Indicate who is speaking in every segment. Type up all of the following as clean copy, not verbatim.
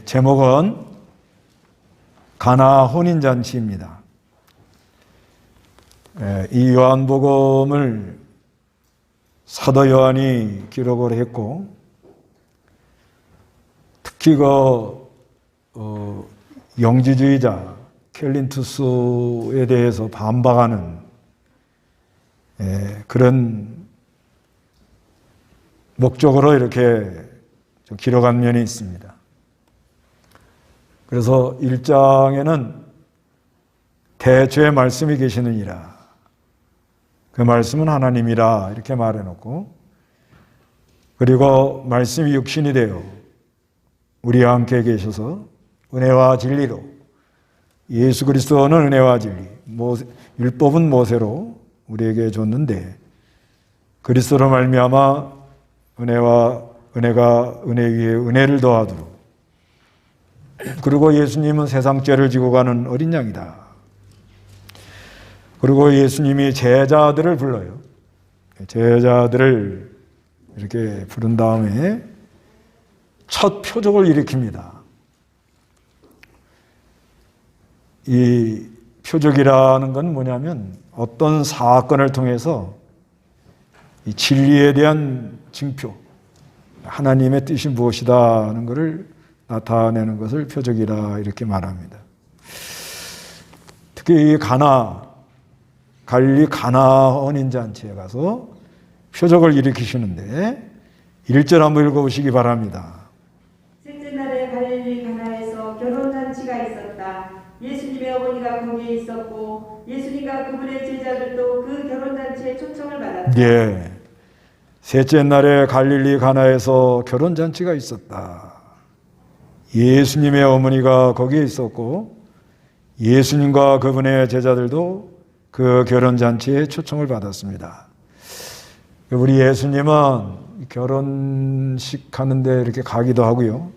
Speaker 1: 제목은 가나 혼인잔치입니다. 이 요한복음을 사도 요한이 기록을 했고, 특히 영지주의자 켈린투스에 대해서 반박하는 그런 목적으로 이렇게 좀 기록한 면이 있습니다. 그래서 1장에는 대초에 말씀이 계시느니라, 그 말씀은 하나님이라 이렇게 말해놓고, 그리고 말씀이 육신이 되어 우리와 함께 계셔서 은혜와 진리로, 예수 그리스도는 은혜와 진리, 율법은 모세로 우리에게 줬는데 그리스도로 말미암아 은혜가 은혜 위에 은혜를 더하도록, 그리고 예수님은 세상 죄를 지고 가는 어린 양이다. 그리고 예수님이 제자들을 불러요. 제자들을 이렇게 부른 다음에 첫 표적을 일으킵니다. 이 표적이라는 건 뭐냐면 어떤 사건을 통해서 이 진리에 대한 징표, 하나님의 뜻이 무엇이다 하는 것을 나타내는 것을 표적이라 이렇게 말합니다. 특히 이 갈릴리 가나 혼인잔치에 가서 표적을 일으키시는데 1절 한번 읽어보시기 바랍니다.
Speaker 2: 셋째 날에 갈릴리 가나에서 결혼잔치가 있었다. 예수님의 어머니가 거기에 있었고 예수님과 그분의 제자들도 그 결혼잔치에 초청을 받았다.
Speaker 1: 예, 셋째 날에 갈릴리 가나에서 결혼잔치가 있었다. 예수님의 어머니가 거기에 있었고 예수님과 그분의 제자들도 그 결혼잔치에 초청을 받았습니다. 우리 예수님은 결혼식 하는데 이렇게 가기도 하고요,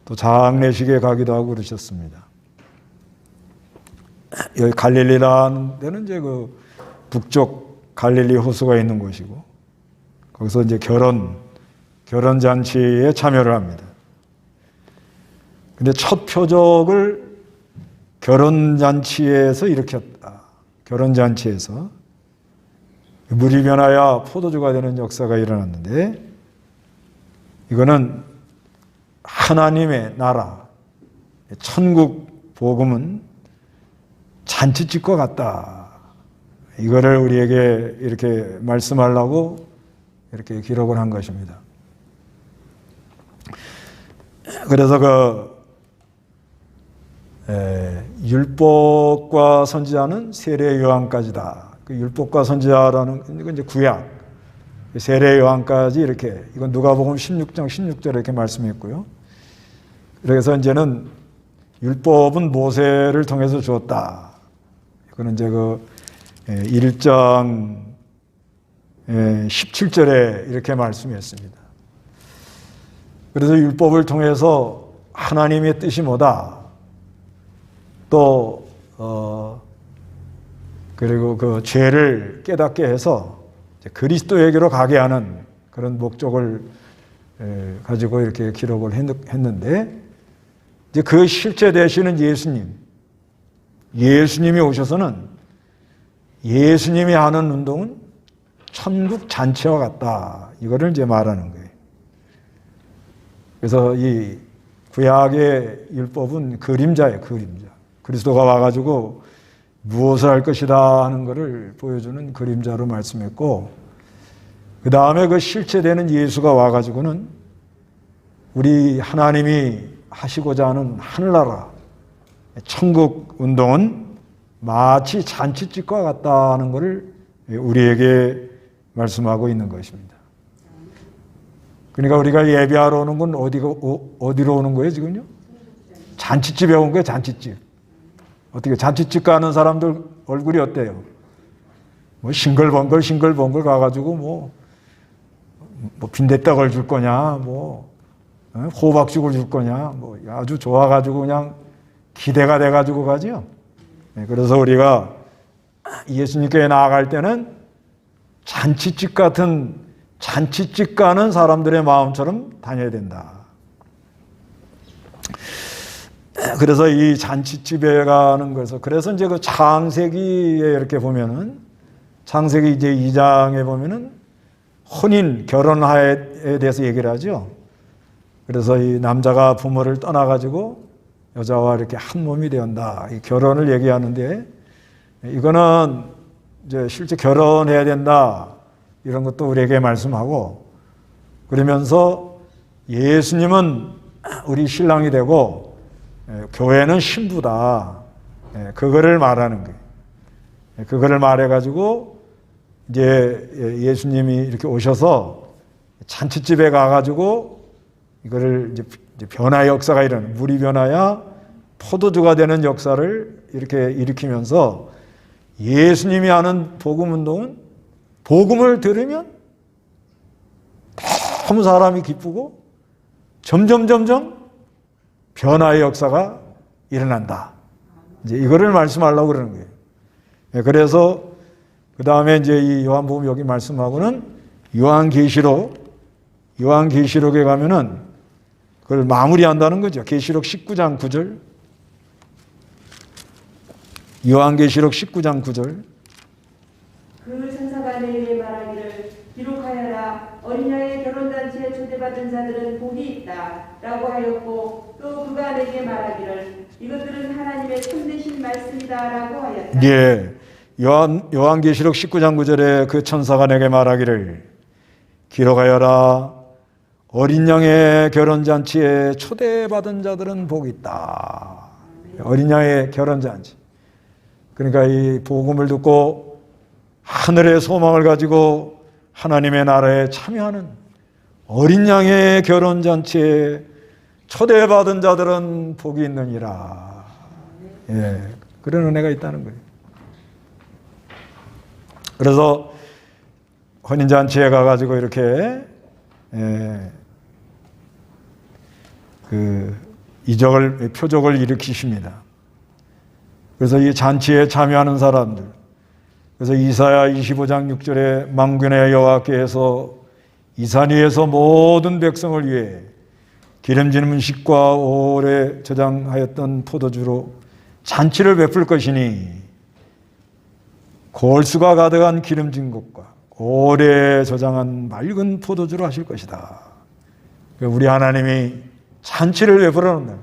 Speaker 1: 또 장례식에 가기도 하고 그러셨습니다. 여기 갈릴리라는 데는 이제 그 북쪽 갈릴리 호수가 있는 곳이고, 거기서 이제 결혼잔치에 참여를 합니다. 근데 첫 표적을 결혼잔치에서 일으켰다. 결혼잔치에서 물이 변하여 포도주가 되는 역사가 일어났는데, 이거는 하나님의 나라, 천국 복음은 잔치집과 같다. 이거를 우리에게 이렇게 말씀하려고 이렇게 기록을 한 것입니다. 그래서 율법과 선지자는 세례 요한까지다. 그 율법과 선지자라는 건 이제 구약, 세례 요한까지 이렇게, 이건 누가복음 16장 16절에 이렇게 말씀했고요. 그래서 이제는 율법은 모세를 통해서 주었다. 이거는 이제 1장 17절에 이렇게 말씀했습니다. 그래서 율법을 통해서 하나님의 뜻이 뭐다, 또 그리고 그 죄를 깨닫게 해서 그리스도에게로 가게 하는 그런 목적을 가지고 이렇게 기록을 했는데, 이제 그 실체 되시는 예수님이 오셔서는 예수님이 하는 운동은 천국 잔치와 같다. 이거를 이제 말하는 거예요. 그래서 이 구약의 율법은 그림자예요, 그림자. 그리스도가 와가지고 무엇을 할 것이다 하는 것을 보여주는 그림자로 말씀했고, 그 다음에 그 실체되는 예수가 와가지고는 우리 하나님이 하시고자 하는 하늘나라, 천국 운동은 마치 잔치집과 같다는 것을 우리에게 말씀하고 있는 것입니다. 그러니까 우리가 예배하러 오는 건 어디로 오는 거예요, 지금요? 잔치집에 온 거예요, 잔치집. 어떻게 잔치집 가는 사람들 얼굴이 어때요? 뭐 싱글벙글 가가지고 뭐 빈대떡을 줄 거냐, 호박죽을 줄 거냐, 아주 좋아가지고 그냥 기대가 돼가지고 가죠. 그래서 우리가 예수님께 나아갈 때는 잔치집 가는 사람들의 마음처럼 다녀야 된다. 그래서 이 잔치집에 가는 거에서 그래서 이제 그 창세기에 이렇게 보면은 창세기 이제 2장에 보면은 혼인 결혼하에 대해서 얘기를 하죠. 그래서 이 남자가 부모를 떠나가지고 여자와 이렇게 한 몸이 되었다. 이 결혼을 얘기하는데 이거는 이제 실제 결혼해야 된다. 이런 것도 우리에게 말씀하고 그러면서 예수님은 우리 신랑이 되고 교회는 신부다. 그거를 말하는 거예요. 그거를 말해가지고 이제 예수님이 이렇게 오셔서 잔치집에 가가지고 이거를 이제 변화의 역사가 일어나는 물이 변화야 포도주가 되는 역사를 이렇게 일으키면서 예수님이 하는 복음 운동은 복음을 들으면 너무 사람이 기쁘고 점점 변화의 역사가 일어난다. 이제 이거를 말씀하려고 그러는 거예요. 그래서 그 다음에 이제 이 요한복음 여기 말씀하고는 요한계시록에 가면은 그걸 마무리한다는 거죠. 계시록 19장 9절. 요한계시록 19장 9절.
Speaker 2: 그 천사가 내게 말하기를 기록하여라. 어린 양의 결혼잔치에 초대받은 자들은 복이 있다 라고 하였고 또 그가 내게 말하기를 이것들은 하나님의 참되신 말씀이다 라고 하였다.
Speaker 1: 예. 요한계시록 19장 9절에 그 천사가 내게 말하기를 기록하여라. 어린 양의 결혼잔치에 초대받은 자들은 복이 있다. 어린 양의 결혼잔치. 그러니까 이 복음을 듣고 하늘의 소망을 가지고 하나님의 나라에 참여하는 어린 양의 결혼잔치에 초대받은 자들은 복이 있느니라. 예, 그런 은혜가 있다는 거예요. 그래서 혼인잔치에 가가지고 이렇게 그 표적을 일으키십니다. 그래서 이 잔치에 참여하는 사람들, 그래서 이사야 25장 6절에 만군의 여호와께서 이 산 위에서 모든 백성을 위해 기름진 음식과 오래 저장하였던 포도주로 잔치를 베풀 것이니 골수가 가득한 기름진 것과 오래 저장한 맑은 포도주로 하실 것이다. 우리 하나님이 잔치를 베풀어 놓는다.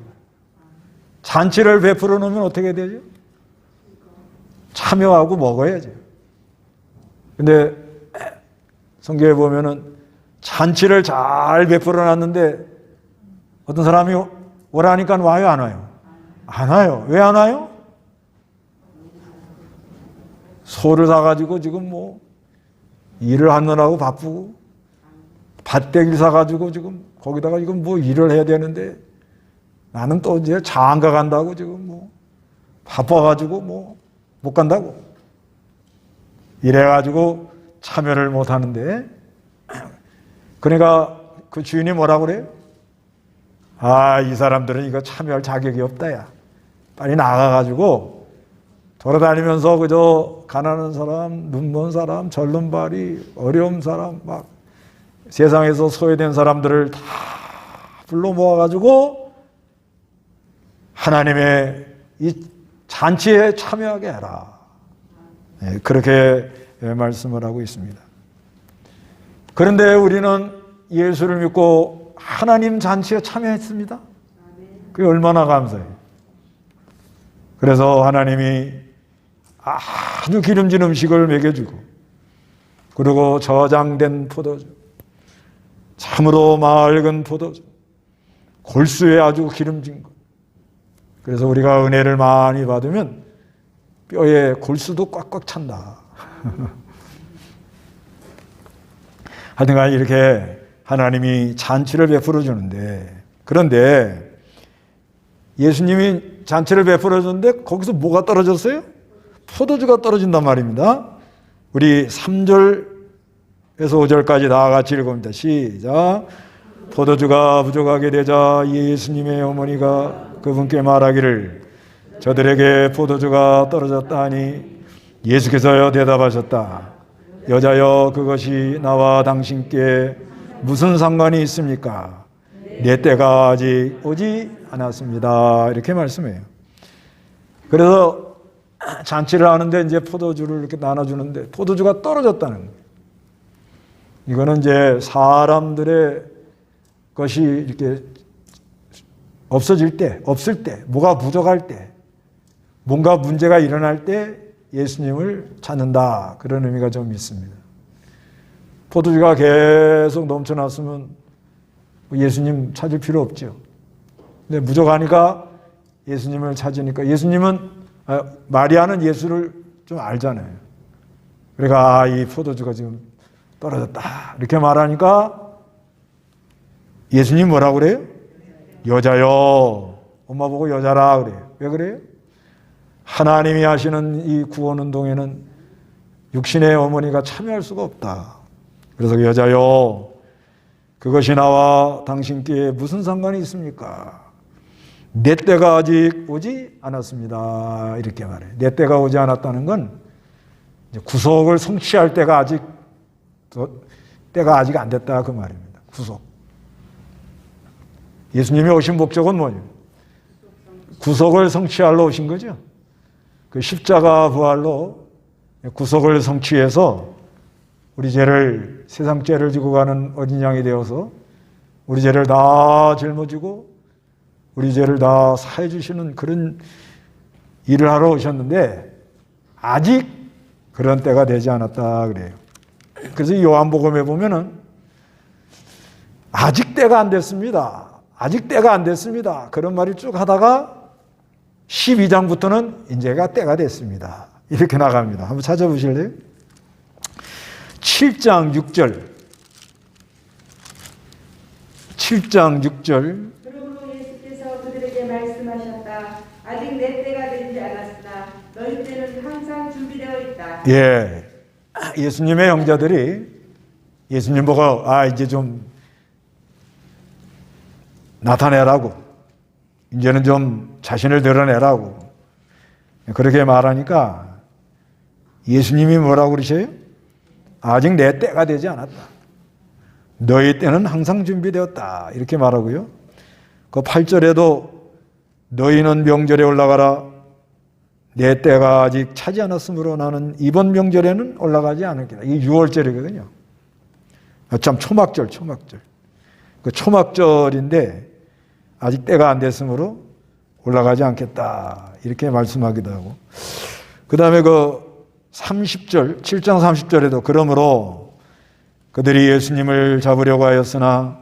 Speaker 1: 잔치를 베풀어 놓으면 어떻게 되죠? 참여하고 먹어야죠. 근데 성경에 보면은 잔치를 잘 베풀어 놨는데 어떤 사람이 오라니까 와요, 안 와요? 안 와요. 왜 안 와요? 소를 사가지고 지금 뭐 일을 하느라고 바쁘고 밭대기를 사가지고 지금 거기다가 지금 뭐 일을 해야 되는데 나는 또 이제 장가 간다고 지금 뭐 바빠가지고 뭐 못 간다고 이래가지고 참여를 못 하는데 그러니까 그 주인이 뭐라고 그래요? 아, 이 사람들은 이거 참여할 자격이 없다, 야. 빨리 나가가지고 돌아다니면서 그저 가난한 사람, 눈먼 사람, 절름발이, 어려운 사람, 막 세상에서 소외된 사람들을 다 불러 모아가지고 하나님의 이 잔치에 참여하게 해라. 네, 그렇게 말씀을 하고 있습니다. 그런데 우리는 예수를 믿고 하나님 잔치에 참여했습니다. 그게 얼마나 감사해요. 그래서 하나님이 아주 기름진 음식을 먹여주고 그리고 저장된 포도주, 참으로 맑은 포도주, 골수에 아주 기름진 것. 그래서 우리가 은혜를 많이 받으면 뼈에 골수도 꽉꽉 찬다. 하여튼간 이렇게 하나님이 잔치를 베풀어 주는데, 그런데 예수님이 잔치를 베풀어 주는데 거기서 뭐가 떨어졌어요? 포도주가 떨어진단 말입니다. 우리 3절에서 5절까지 다 같이 읽어봅니다. 시작. 포도주가 부족하게 되자 예수님의 어머니가 그분께 말하기를 저들에게 포도주가 떨어졌다 하니 예수께서요 대답하셨다. 여자여, 그것이 나와 당신께 무슨 상관이 있습니까? 내 때가 아직 오지 않았습니다. 이렇게 말씀해요. 그래서 잔치를 하는데 이제 포도주를 이렇게 나눠주는데 포도주가 떨어졌다는 거예요. 이거는 이제 사람들의 것이 이렇게 없어질 때, 없을 때, 뭐가 부족할 때, 뭔가 문제가 일어날 때 예수님을 찾는다. 그런 의미가 좀 있습니다. 포도주가 계속 넘쳐났으면 예수님 찾을 필요 없죠. 근데 부족하니까 예수님을 찾으니까 예수님은 마리아는 예수를 좀 알잖아요. 그러니까 이 포도주가 지금 떨어졌다. 이렇게 말하니까 예수님 뭐라고 그래요? 여자요. 엄마 보고 여자라 그래요. 왜 그래요? 하나님이 하시는 이 구원 운동에는 육신의 어머니가 참여할 수가 없다. 그래서 여자요. 그것이 나와 당신께 무슨 상관이 있습니까? 내 때가 아직 오지 않았습니다. 이렇게 말해요. 내 때가 오지 않았다는 건 구속을 성취할 때가 아직 안 됐다 그 말입니다. 구속. 예수님이 오신 목적은 뭐예요? 구속을 성취하러 오신 거죠. 그 십자가 부활로 구속을 성취해서 우리 죄를 세상 죄를 지고 가는 어린 양이 되어서 우리 죄를 다 짊어지고 우리 죄를 다 사해 주시는 그런 일을 하러 오셨는데 아직 그런 때가 되지 않았다 그래요. 그래서 요한복음에 보면은 아직 때가 안 됐습니다. 아직 때가 안 됐습니다. 그런 말을 쭉 하다가 12장부터는 이제가 때가 됐습니다. 이렇게 나갑니다. 한번 찾아보실래요? 7장 6절. 7장 6절.
Speaker 2: 그러므로 예수께서 그들에게 말씀하셨다. 아직 내 때가 되지 않았으나 너희 때는 항상 준비되어 있다.
Speaker 1: 예. 예수님의 형제들이 예수님 보고 이제 좀 나타내라고 이제는 좀 자신을 드러내라고 그렇게 말하니까 예수님이 뭐라고 그러셔요? 아직 내 때가 되지 않았다. 너희 때는 항상 준비되었다. 이렇게 말하고요. 그 8절에도 너희는 명절에 올라가라. 내 때가 아직 차지 않았으므로 나는 이번 명절에는 올라가지 않을게다. 이게 6월절이거든요. 참 초막절. 그 초막절인데 아직 때가 안 됐으므로 올라가지 않겠다. 이렇게 말씀하기도 하고. 그 다음에 그 30절, 7장 30절에도 그러므로 그들이 예수님을 잡으려고 하였으나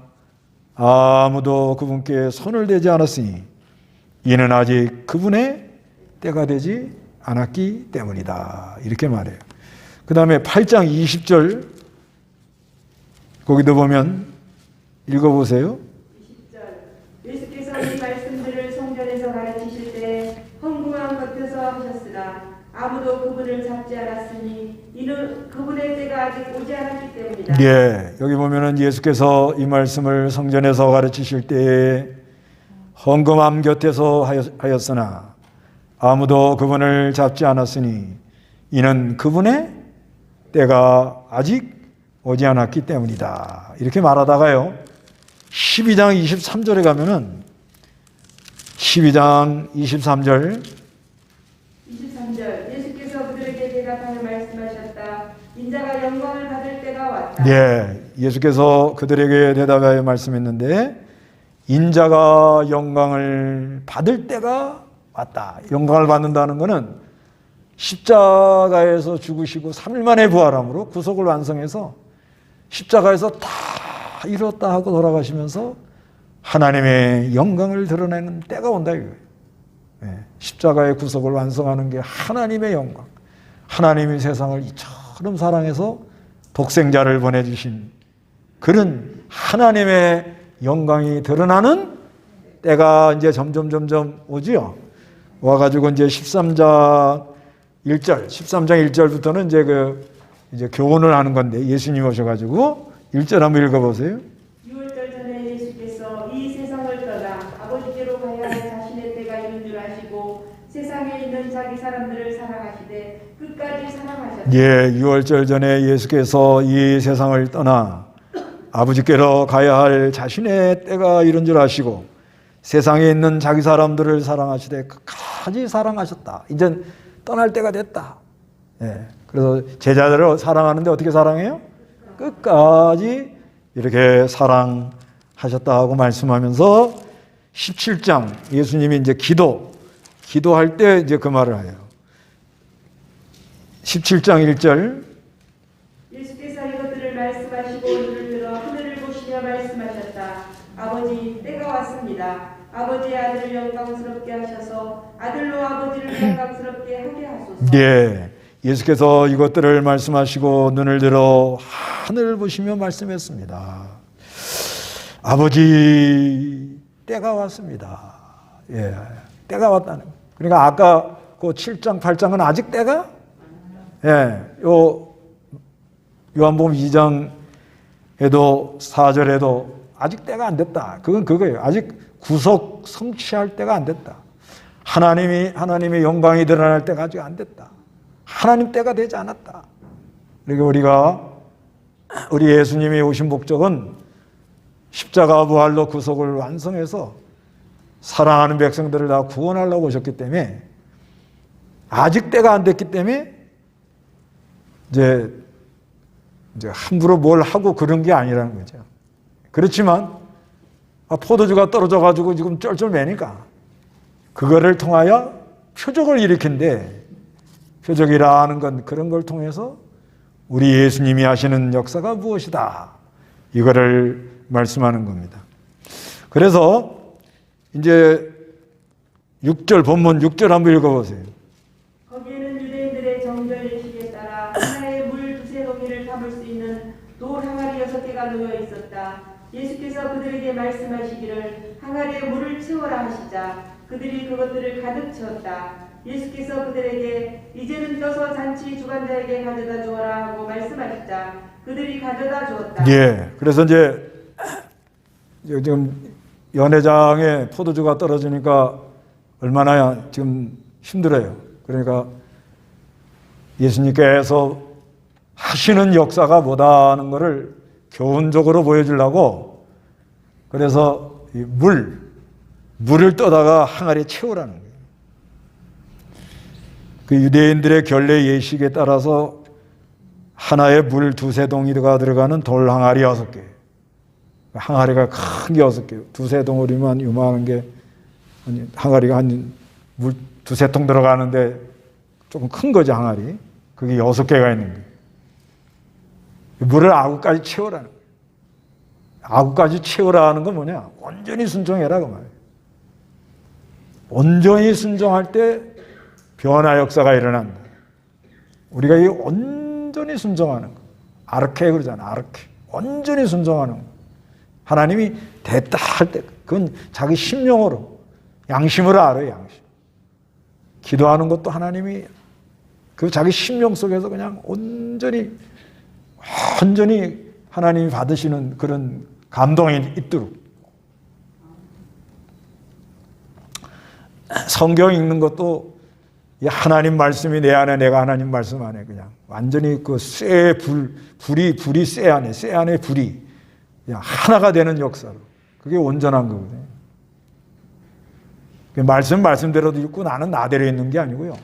Speaker 1: 아무도 그분께 손을 대지 않았으니 이는 아직 그분의 때가 되지 않았기 때문이다. 이렇게 말해요. 그 다음에 8장 20절 거기도 보면 읽어보세요.
Speaker 2: 20절 예수께서 이 말씀들을 성전에서 가르치실 때 헝궁한 겉에서 하셨으나 아무도 그분을 잡지 않았으니 이는 그분의 때가 아직 오지 않았기 때문이다.
Speaker 1: 예, 여기 보면은 예수께서 이 말씀을 성전에서 가르치실 때에 헝금함 곁에서 하였으나 아무도 그분을 잡지 않았으니 이는 그분의 때가 아직 오지 않았기 때문이다. 이렇게 말하다가요. 12장 23절에 가면은 12장 23절
Speaker 2: 예수께서 그들에게 대답하여 말씀하셨다. 인자가 영광을 받을 때가 왔다.
Speaker 1: 예, 예수께서 그들에게 대답하여 말씀했는데 인자가 영광을 받을 때가 왔다. 영광을 받는다는 것은 십자가에서 죽으시고 3일 만에 부활함으로 구속을 완성해서 십자가에서 다 이뤘다 하고 돌아가시면서 하나님의 영광을 드러내는 때가 온다 이거예요. 예, 십자가의 구속을 완성하는 게 하나님의 영광. 하나님이 세상을 이처럼 사랑해서 독생자를 보내주신 그런 하나님의 영광이 드러나는 때가 이제 점점 오지요. 와가지고 이제 13장 1절부터는 이제 교훈을 하는 건데 예수님 오셔가지고 1절 한번 읽어보세요.
Speaker 2: 6월절 전에 예수께서 이 세상을 떠나 아버지께로 가야 할 자신의 때가 이른 줄 아시고 세상에 있는 자기 사람들을 사랑하시되 끝까지 사랑하셨다.
Speaker 1: 예, 6월절 전에 예수께서 이 세상을 떠나 아버지께로 가야 할 자신의 때가 이른 줄 아시고 세상에 있는 자기 사람들을 사랑하시되 끝까지 사랑하셨다. 이제 떠날 때가 됐다. 예. 그래서 제자들을 사랑하는데 어떻게 사랑해요? 끝까지 이렇게 사랑하셨다고 말씀하면서 17장 예수님이 이제 기도할 때 이제 그 말을 해요. 17장 1절
Speaker 2: 예수께서 이것들을 말씀하시고 눈을 들어 하늘을 보시며 말씀하셨다. 아버지, 때가 왔습니다. 아버지의 아들을 영광스럽게 하셔서 아들로 아버지를 영광스럽게 하게 하소서.
Speaker 1: 네, 예수께서 이것들을 말씀하시고 눈을 들어 하늘을 보시며 말씀했습니다. 아버지, 때가 왔습니다. 예, 때가 왔다는 거예요. 그러니까 아까 그 7장, 8장은 아직 때가 예, 요한복음 2장에도 4절에도 아직 때가 안 됐다. 그건 그거예요. 아직 구속 성취할 때가 안 됐다. 하나님의 영광이 드러날 때가 아직 안 됐다. 하나님 때가 되지 않았다. 그러니까 우리 예수님이 오신 목적은 십자가 부활로 구속을 완성해서 사랑하는 백성들을 다 구원하려고 오셨기 때문에 아직 때가 안 됐기 때문에 이제 함부로 뭘 하고 그런 게 아니라는 거죠. 그렇지만 포도주가 떨어져 가지고 지금 쩔쩔매니까 그거를 통하여 표적을 일으킨데 표적이라는 건 그런 걸 통해서 우리 예수님이 하시는 역사가 무엇이다. 이거를 말씀하는 겁니다. 그래서 이제 6절 본문 6절 한번 읽어보세요.
Speaker 2: 거기에는 유대인들의 정결 예식에 따라 하나의 물 두세 동이를 담을 수 있는 돌 항아리 6개가 놓여 있었다. 예수께서 그들에게 말씀하시기를 항아리에 물을 채워라 하시자 그들이 그것들을 가득 채웠다. 예수께서 그들에게 이제는 떠서 잔치 주관자에게 가져다 주어라 하고 말씀하시자 그들이 가져다 주었다.
Speaker 1: 예, 그래서 이제 지금 연회장에 포도주가 떨어지니까 얼마나 지금 힘들어요. 그러니까 예수님께서 하시는 역사가 뭐다는 것을 교훈적으로 보여주려고 그래서 이 물을 떠다가 항아리에 채우라는 거예요. 그 유대인들의 결례 예식에 따라서 하나의 물 두세 동이가 들어가는 돌 항아리 6개. 항아리가 큰 게 6개. 두세 동이면 요만한 게 항아리가 한 물 두세 통 들어가는데 조금 큰 거죠, 항아리. 그게 6개가 있는 거예요. 물을 아구까지 채우라는 거예요. 아구까지 채우라는 건 뭐냐? 온전히 순종해라 그 말이에요. 온전히 순종할 때 변화 역사가 일어난다. 우리가 이 온전히 순종하는 거. 아르케 그러잖아. 아르케. 온전히 순종하는 거. 하나님이 됐다 할 때 그건 자기 심령으로 양심으로 알아요. 양심. 기도하는 것도 하나님이 그 자기 심령 속에서 그냥 온전히 하나님이 받으시는 그런 감동이 있도록. 성경 읽는 것도 하나님 말씀이 내 안에 내가 하나님 말씀 안에 그냥 완전히 그 불이 쇠 안에 불이 그냥 하나가 되는 역사로 그게 온전한 거거든요. 말씀대로도 읽고 나는 나대로 있는 게 아니고요.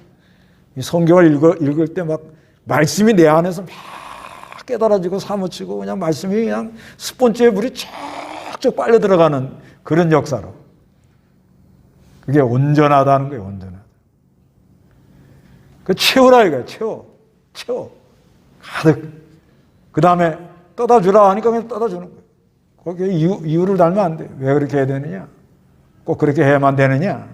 Speaker 1: 이 성경을 읽을 때 막 말씀이 내 안에서 막 깨달아지고 사무치고 그냥 말씀이 그냥 스폰지에 물이 쫙쫙 빨려 들어가는 그런 역사로. 그게 온전하다는 거예요. 온전하다. 그 채우라 이거예요. 채워. 가득. 그 다음에 떠다 주라 하니까 그냥 떠다 주는 거예요. 거기에 이유를 달면 안 돼. 왜 그렇게 해야 되느냐? 꼭 그렇게 해야만 되느냐?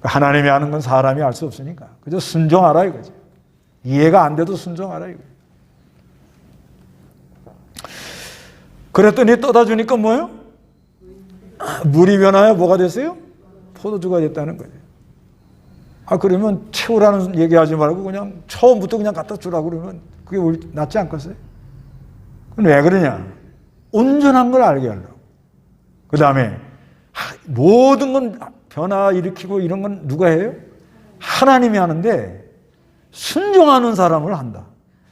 Speaker 1: 하나님이 하는 건 사람이 알 수 없으니까. 그저 순종하라 이거지. 이해가 안 돼도 순종하라 이거예요. 그랬더니 떠다 주니까 뭐예요? 물이 변하여 뭐가 됐어요? 포도주가 됐다는 거예요. 그러면 채우라는 얘기하지 말고 그냥 처음부터 그냥 갖다 주라고 그러면 그게 낫지 않겠어요? 그건 왜 그러냐? 온전한 걸 알게 하려고. 그 다음에 모든 건 변화 일으키고 이런 건 누가 해요? 하나님이 하는데 순종하는 사람을 한다.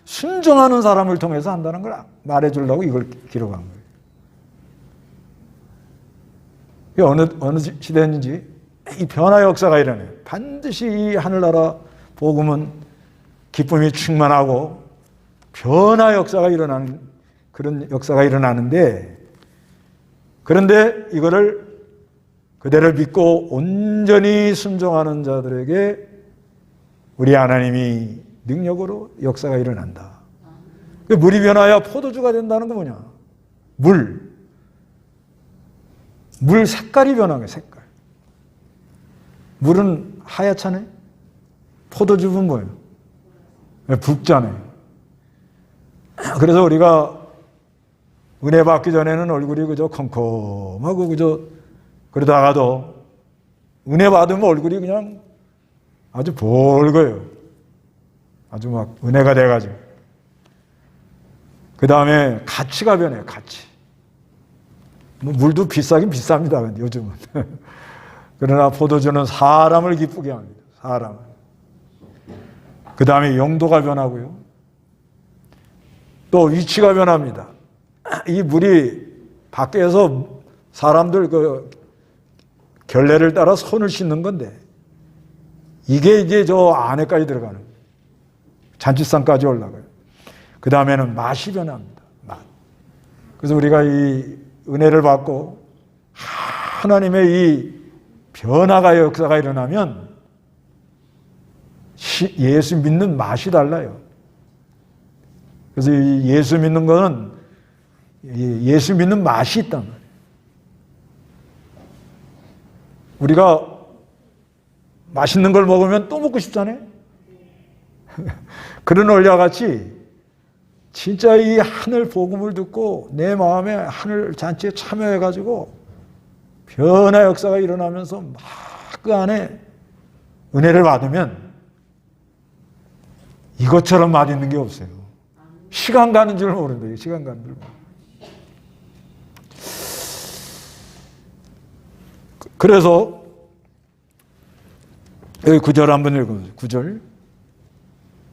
Speaker 1: 순종하는 사람을 통해서 한다는 걸 말해주려고 이걸 기록한 거예요. 어느 시대인지 이 변화 역사가 일어나요. 반드시 이 하늘나라 복음은 기쁨이 충만하고 변화 역사가 일어나는 그런 역사가 일어나는데, 그런데 이거를 그대를 믿고 온전히 순종하는 자들에게 우리 하나님이 능력으로 역사가 일어난다. 물이 변하여 포도주가 된다는 건 뭐냐? 물 색깔이 변한 거예요. 색깔. 물은 하얗잖아요. 포도주는 뭐예요? 붉잖아요. 그래서 우리가 은혜 받기 전에는 얼굴이 그저 컴컴하고 그저 그러다가도 은혜 받으면 얼굴이 그냥 아주 붉어요. 아주 막 은혜가 돼가지고. 그 다음에 가치가 변해요. 가치. 뭐 물도 비싸긴 비쌉니다. 요즘은. 그러나 포도주는 사람을 기쁘게 합니다. 사람을. 그 다음에 용도가 변하고요. 또 위치가 변합니다. 이 물이 밖에서 사람들 그 결례를 따라 손을 씻는 건데 이게 저 안에까지 들어가는 거예요. 잔치상까지 올라가요. 그 다음에는 맛이 변합니다. 맛. 그래서 우리가 이 은혜를 받고 하나님의 이 변화가 역사가 일어나면 예수 믿는 맛이 달라요. 그래서 이 예수 믿는 거는 예수 믿는 맛이 있단 말이에요. 우리가 맛있는 걸 먹으면 또 먹고 싶잖아요. 그런 원리와 같이 진짜 이 하늘 복음을 듣고 내 마음에 하늘 잔치에 참여해가지고 변화 역사가 일어나면서 막 그 안에 은혜를 받으면 이것처럼 맛있는 게 없어요. 시간 가는 줄 모른대요. 시간 가는 줄 모른대요. 그래서 여기 9절 한번 읽어보세요. 9절.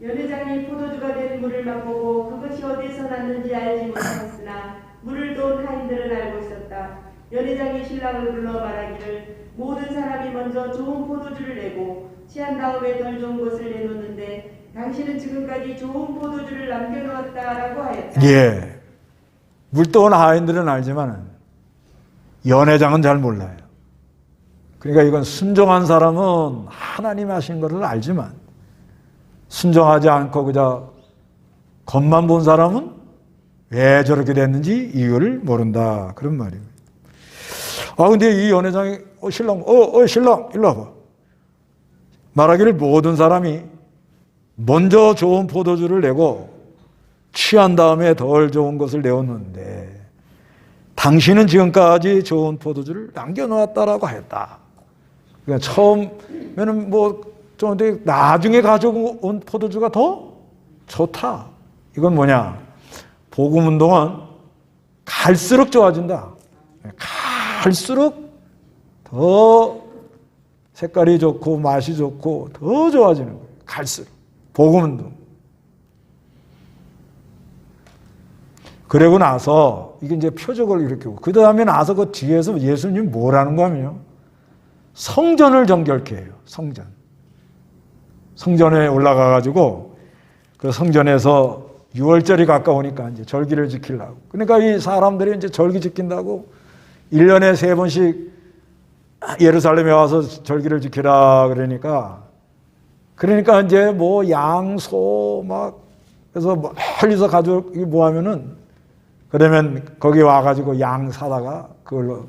Speaker 2: 연회장이 포도주가 된 물을 맛보고 그것이 어디서 났는지 알지 못하였으나 물을 돈 하인들은 알고 있었다. 연회장이 신랑을 불러 말하기를 모든 사람이 먼저 좋은 포도주를 내고 취한 다음에 덜 좋은 것을 내놓는데 당신은 지금까지 좋은 포도주를 남겨놓았다라고 하였다.
Speaker 1: 예. 물돈 하인들은 알지만 연회장은 잘 몰라요. 그러니까 이건 순종한 사람은 하나님 하신 것을 알지만 순종하지 않고 그저 겉만 본 사람은 왜 저렇게 됐는지 이유를 모른다. 그런 말이에요. 근데 이 연회장이 신랑 신랑 일로 와봐. 말하기를 모든 사람이 먼저 좋은 포도주를 내고 취한 다음에 덜 좋은 것을 내었는데 당신은 지금까지 좋은 포도주를 남겨놓았다라고 하였다. 그러니까 처음에는 좀 나중에 가져온 포도주가 더 좋다. 이건 뭐냐? 복음 운동은 갈수록 좋아진다. 갈수록 더 색깔이 좋고 맛이 좋고 더 좋아지는 거예요. 갈수록. 복음 운동. 그러고 나서 이게 이제 표적을 일으키고 그 다음에 나서 그 뒤에서 예수님 뭐라는 거냐면요. 성전을 정결케 해요. 성전에 올라가가지고 그 성전에서 6월절이 가까우니까 이제 절기를 지키려고. 그러니까 이 사람들이 이제 절기 지킨다고 1년에 3번씩 예루살렘에 와서 절기를 지키라 그러니까 이제 양소 그래서 멀리서 가지고 뭐 하면은 그러면 거기 와가지고 양 사다가 그걸로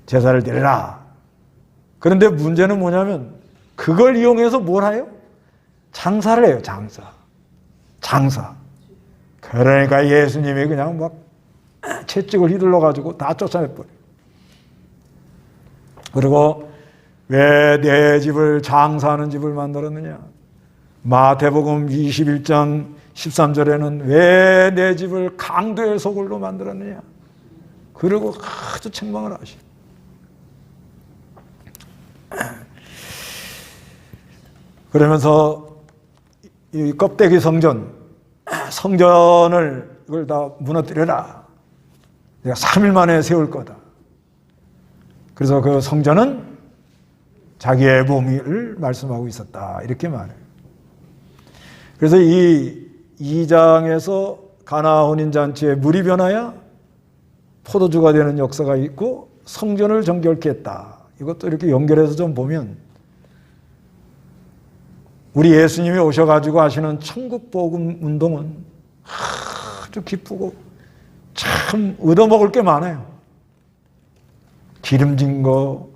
Speaker 1: 제사를 드리라. 그런데 문제는 뭐냐면 그걸 이용해서 뭘 해요? 장사를 해요. 장사. 그러니까 예수님이 그냥 채찍을 휘둘러가지고 다 쫓아내버려요. 그리고 왜 내 집을 장사하는 집을 만들었느냐? 마태복음 21장 13절에는 왜 내 집을 강도의 소굴로 만들었느냐? 그리고 아주 책망을 하시오. 그러면서 이 껍데기 성전을 이걸 다 무너뜨려라. 내가 3일 만에 세울 거다. 그래서 그 성전은 자기의 몸을 말씀하고 있었다. 이렇게 말해요. 그래서 이 2장에서 가나 혼인잔치에 물이 변하여 포도주가 되는 역사가 있고 성전을 정결케 했다. 이것도 이렇게 연결해서 좀 보면 우리 예수님이 오셔가지고 하시는 천국복음 운동은 아주 기쁘고 참 얻어먹을 게 많아요. 기름진 거,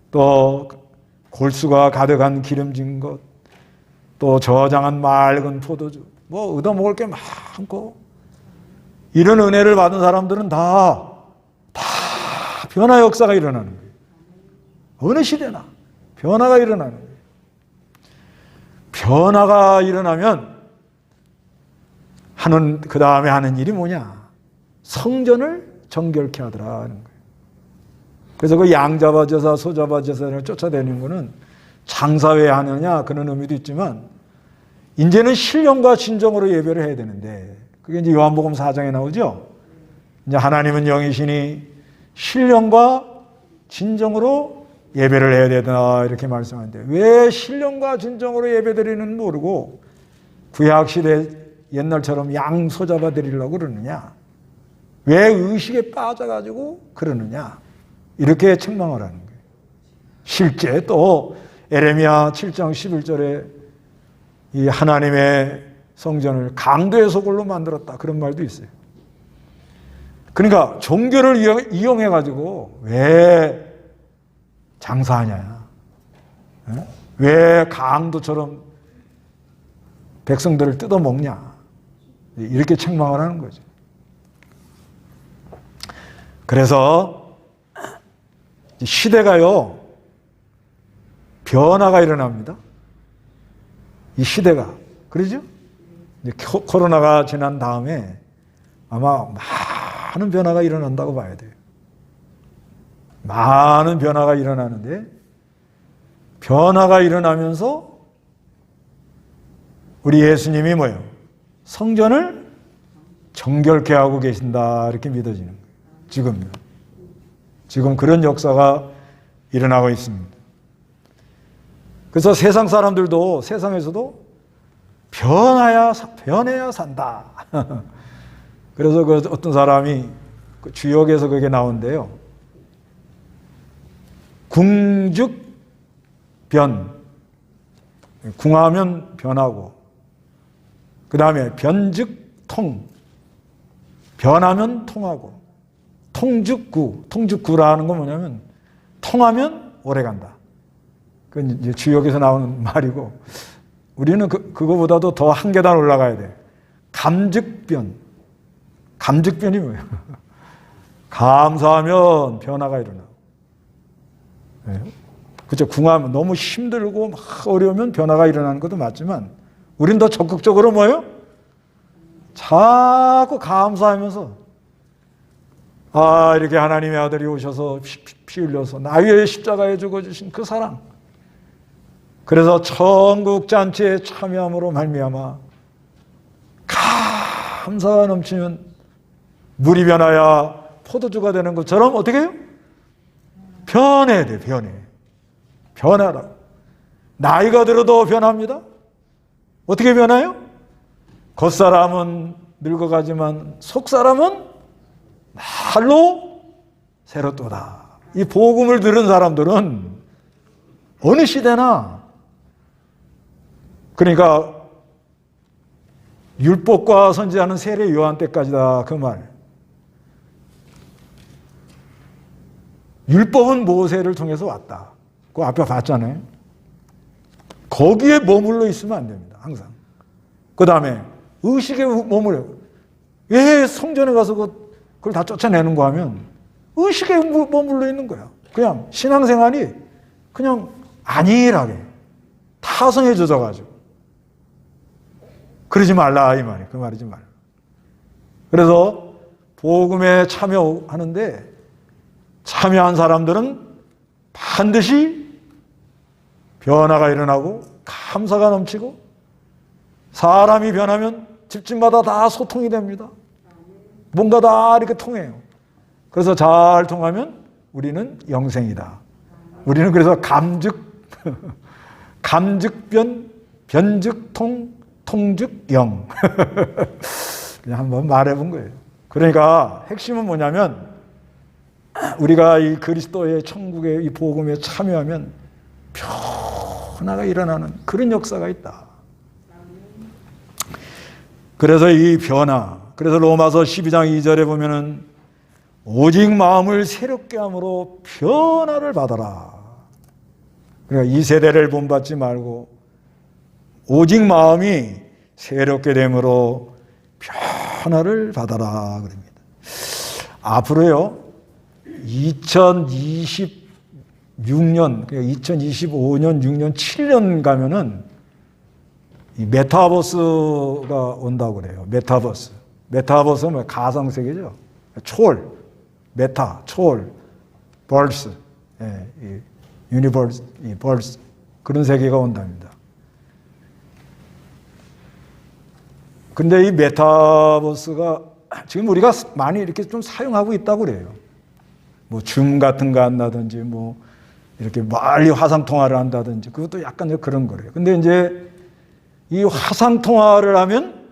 Speaker 1: 또 골수가 가득한 기름진 것, 또 저장한 맑은 포도주, 뭐 얻어먹을 게 많고, 이런 은혜를 받은 사람들은 다 변화 역사가 일어나는 거예요. 어느 시대나 변화가 일어나는 거예요. 변화가 일어나면 그 다음에 하는 일이 뭐냐? 성전을 정결케 하더라 하는 거예요. 그래서 그 양잡아 제사, 소잡아 제사를 쫓아다니는 거는 장사 왜 하느냐 그런 의미도 있지만 이제는 신령과 진정으로 예배를 해야 되는데 그게 이제 요한복음 4장에 나오죠. 이제 하나님은 영이시니 신령과 진정으로 예배를 해야 되다 이렇게 말씀하는데 왜 신령과 진정으로 예배드리는 모르고 구약시대 옛날처럼 양 소잡아 드리려고 그러느냐? 왜 의식에 빠져가지고 그러느냐? 이렇게 책망을 하는 거예요. 실제 또 에레미야 7장 11절에 이 하나님의 성전을 강도의 소굴로 만들었다 그런 말도 있어요. 그러니까 종교를 이용해가지고 왜 장사하냐? 왜 강도처럼 백성들을 뜯어먹냐? 이렇게 책망을 하는 거죠. 그래서 시대가요, 변화가 일어납니다. 이 시대가. 그러죠? 코로나가 지난 다음에 아마 많은 변화가 일어난다고 봐야 돼요. 많은 변화가 일어나는데, 변화가 일어나면서 우리 예수님이 뭐예요? 성전을 정결케 하고 계신다. 이렇게 믿어지는 거예요. 지금 그런 역사가 일어나고 있습니다. 그래서 세상 사람들도 세상에서도 변해야 산다. 그래서 그 어떤 사람이 그 주역에서 그게 나오는데요. 궁즉변, 궁하면 변하고, 그 다음에 변즉통, 변하면 통하고, 통즉구, 통즉구라는 건 뭐냐면 통하면 오래 간다. 그건 이제 주역에서 나오는 말이고, 우리는 그거보다도 더 한 계단 올라가야 돼. 감즉변. 감즉변이 뭐예요? 감사하면 변화가 일어나고. 네. 그렇죠. 궁하면 너무 힘들고 막 어려우면 변화가 일어나는 것도 맞지만, 우린 더 적극적으로 뭐예요? 자꾸 감사하면서 이렇게 하나님의 아들이 오셔서 피 흘려서 나 위해 십자가에 죽어주신 그 사랑. 그래서 천국 잔치에 참여함으로 말미암아 감사가 넘치면 물이 변하여 포도주가 되는 것처럼 어떻게 해요? 변해야 돼, 변하라. 나이가 들어도 변합니다. 어떻게 변해요? 겉사람은 늙어가지만 속사람은 날로 새롭도다. 이 복음을 들은 사람들은 어느 시대나, 그러니까 율법과 선지자는 세례 요한 때까지다 그 말. 율법은 모세를 통해서 왔다. 그거 앞에 봤잖아요. 거기에 머물러 있으면 안 됩니다. 항상. 그 다음에 의식에 머물러. 왜 성전에 가서 그걸 다 쫓아내는 거 하면 의식에 머물러 있는 거야. 그냥 신앙생활이 그냥 안일하게 타성에 젖어가지고. 그러지 말라 이 말이에요. 그 말이지 말라. 그래서 복음에 참여하는데 참여한 사람들은 반드시 변화가 일어나고 감사가 넘치고 사람이 변하면 집집마다 다 소통이 됩니다. 뭔가 다 이렇게 통해요. 그래서 잘 통하면 우리는 영생이다. 우리는 그래서 감즉변, 변즉통, 통즉영. 그냥 한번 말해본 거예요. 그러니까 핵심은 뭐냐면 우리가 이 그리스도의 천국의 이 복음에 참여하면 변화가 일어나는 그런 역사가 있다. 그래서 이 변화, 그래서 로마서 12장 2절에 보면은 오직 마음을 새롭게 함으로 변화를 받아라. 그러니까 이 세대를 본받지 말고 오직 마음이 새롭게 됨으로 변화를 받아라 그럽니다. 앞으로요 2026년, 그러니까 2025년, 6년, 7년 가면은 이 메타버스가 온다고 그래요. 메타버스. 메타버스는 뭐 가상세계죠. 초월, 메타, 초월, 벌스, 유니버스, 벌스 그런 세계가 온답니다. 근데 이 메타버스가 지금 우리가 많이 이렇게 좀 사용하고 있다고 그래요. 뭐 줌 같은 거 한다든지 뭐 이렇게 멀리 화상 통화를 한다든지 그것도 약간 그런 거래요. 근데 이제 이 화상 통화를 하면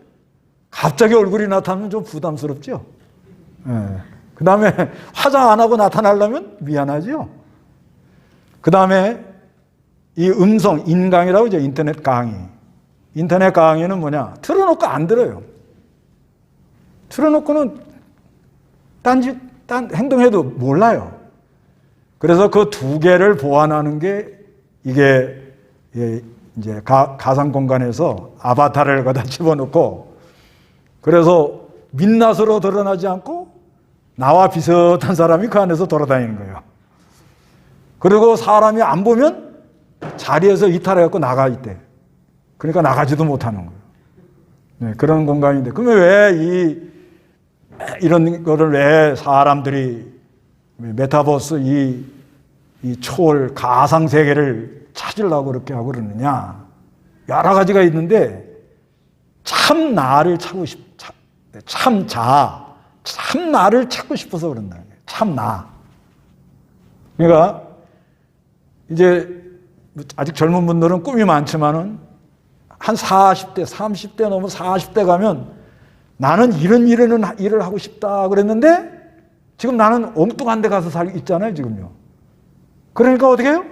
Speaker 1: 갑자기 얼굴이 나타나면 좀 부담스럽죠. 그 다음에 화장 안 하고 나타나려면 미안하죠. 그 다음에 이 음성, 인강이라고 하죠. 인터넷 강의. 인터넷 강의는 뭐냐? 틀어놓고 안 들어요. 틀어놓고는 딴 행동해도 몰라요. 그래서 그 두 개를 보완하는 게 이게 이제 가상 공간에서 아바타를 갖다 집어넣고 그래서 민낯으로 드러나지 않고 나와 비슷한 사람이 그 안에서 돌아다니는 거예요. 그리고 사람이 안 보면 자리에서 이탈해갖고 나가 있대. 그러니까 나가지도 못하는 거예요. 네, 그런 공간인데 그러면 왜 이런 거를 왜 사람들이 메타버스 이 초월 가상 세계를 찾으려고 그렇게 하고 그러느냐? 여러 가지가 있는데 참 나를 찾고 참 나를 찾고 싶어서 그런다는 거예요. 참 나. 그러니까 이제 아직 젊은 분들은 꿈이 많지만은 한 40대, 30대 넘어 40대 가면 나는 이런 일을 하고 싶다 그랬는데 지금 나는 엉뚱한 데 가서 있잖아요, 지금요. 그러니까 어떻게 해요?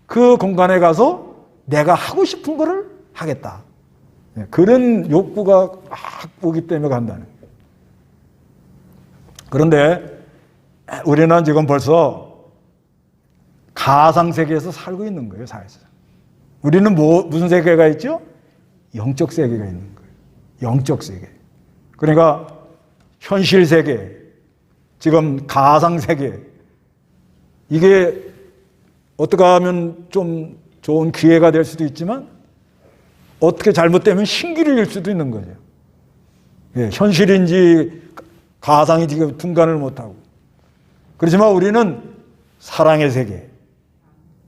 Speaker 1: 그 공간에 가서 내가 하고 싶은 거를 하겠다. 그런 욕구가 막 오기 때문에 간다는 거예요. 그런데 우리는 지금 벌써 가상세계에서 살고 있는 거예요, 사실상. 우리는 무슨 세계가 있죠? 영적 세계가 있는 거예요. 영적 세계. 그러니까 현실 세계, 지금 가상 세계, 이게 어떻게 하면 좀 좋은 기회가 될 수도 있지만 어떻게 잘못되면 신기를 일 수도 있는 거죠. 현실인지 가상인지 분간을 못하고. 그렇지만 우리는 사랑의 세계,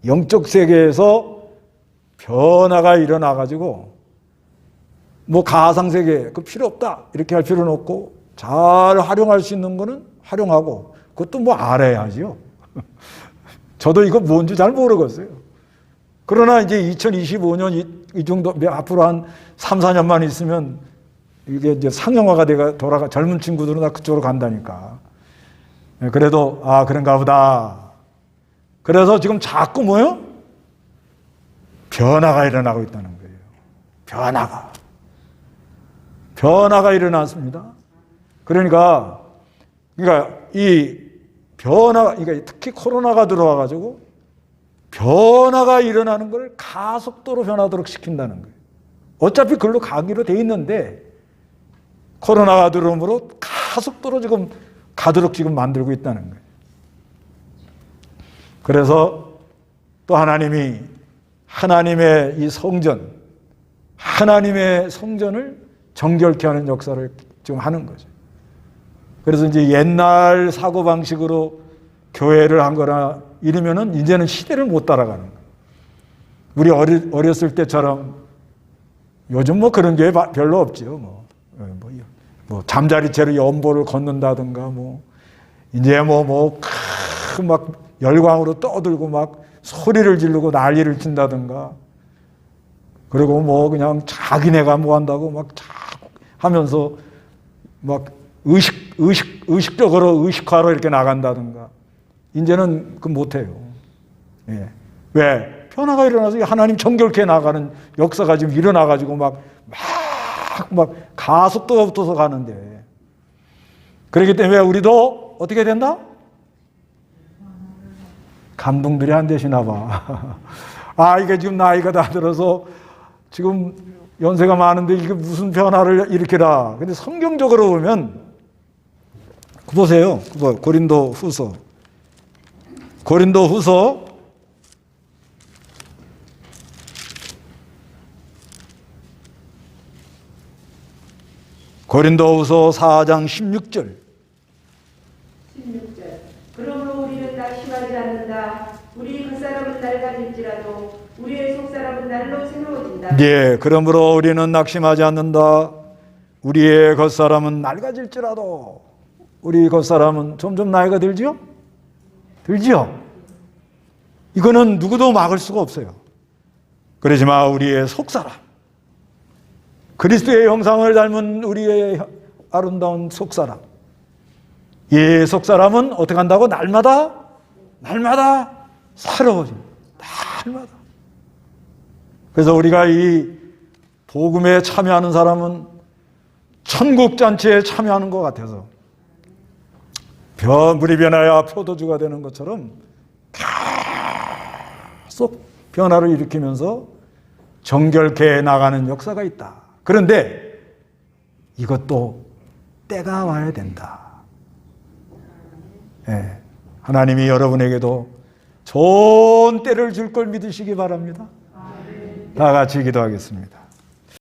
Speaker 1: 영적 세계에서 변화가 일어나가지고 뭐 가상세계 그 필요 없다 이렇게 할 필요는 없고 잘 활용할 수 있는 거는 활용하고 그것도 뭐 알아야지요. 저도 이거 뭔지 잘 모르겠어요. 그러나 이제 2025년 이 정도 앞으로 한 3, 4년만 있으면 이게 이제 상용화가 돼가 젊은 친구들은 다 그쪽으로 간다니까. 그래도 그런가 보다. 그래서 지금 자꾸 뭐요? 변화가 일어나고 있다는 거예요. 변화가 일어났습니다. 그러니까 이 변화, 그러니까 특히 코로나가 들어와가지고 변화가 일어나는 걸 가속도로 변하도록 시킨다는 거예요. 어차피 그걸로 가기로 돼 있는데 코로나가 들어오므로 가속도로 지금 가도록 지금 만들고 있다는 거예요. 그래서 또 하나님의 이 성전, 하나님의 성전을 정결케 하는 역사를 지금 하는 거죠. 그래서 이제 옛날 사고방식으로 교회를 한 거나 이러면은 이제는 시대를 못 따라가는 거예요. 우리 어렸을 때처럼 요즘 뭐 그런 게 별로 없죠. 뭐 잠자리채로 연보를 걷는다든가 이제 막 열광으로 떠들고 막 소리를 지르고 난리를 친다든가, 그리고 그냥 자기네가 뭐 한다고 막 자꾸 하면서 막 의식적으로 의식화로 이렇게 나간다든가, 이제는 그 못해요. 예. 왜? 변화가 일어나서 하나님 정결케 나가는 역사가 지금 일어나가지고 막 가속도가 붙어서 가는데, 그렇기 때문에 우리도 어떻게 된다? 감동들이 안 되시나 봐. 이게 지금 나이가 다 들어서 지금 연세가 많은데 이게 무슨 변화를 일으키라. 근데 성경적으로 보면, 보세요. 고린도 후서 4장 16절.
Speaker 2: 그러므로 우리는 낙심하지 않는다. 우리 겉사람은 낡아질지라도 우리의 속사람은 날로 새로워진다.
Speaker 1: 예, 그러므로 우리는 낙심하지 않는다. 우리의 겉사람은 낡아질지라도. 우리 겉사람은 점점 나이가 들지요? 이거는 누구도 막을 수가 없어요. 그렇지만 우리의 속사람, 그리스도의 형상을 닮은 우리의 아름다운 속사람, 이 속사람은 어떻게 한다고? 날마다 새로워집니다. 날마다. 그래서 우리가 이 복음에 참여하는 사람은 천국잔치에 참여하는 것 같아서 물이 변하여 포도주가 되는 것처럼 계속 변화를 일으키면서 정결케 나가는 역사가 있다. 그런데 이것도 때가 와야 된다. 예, 하나님이 여러분에게도 좋은 때를 줄 걸 믿으시기 바랍니다. 다 같이 기도하겠습니다.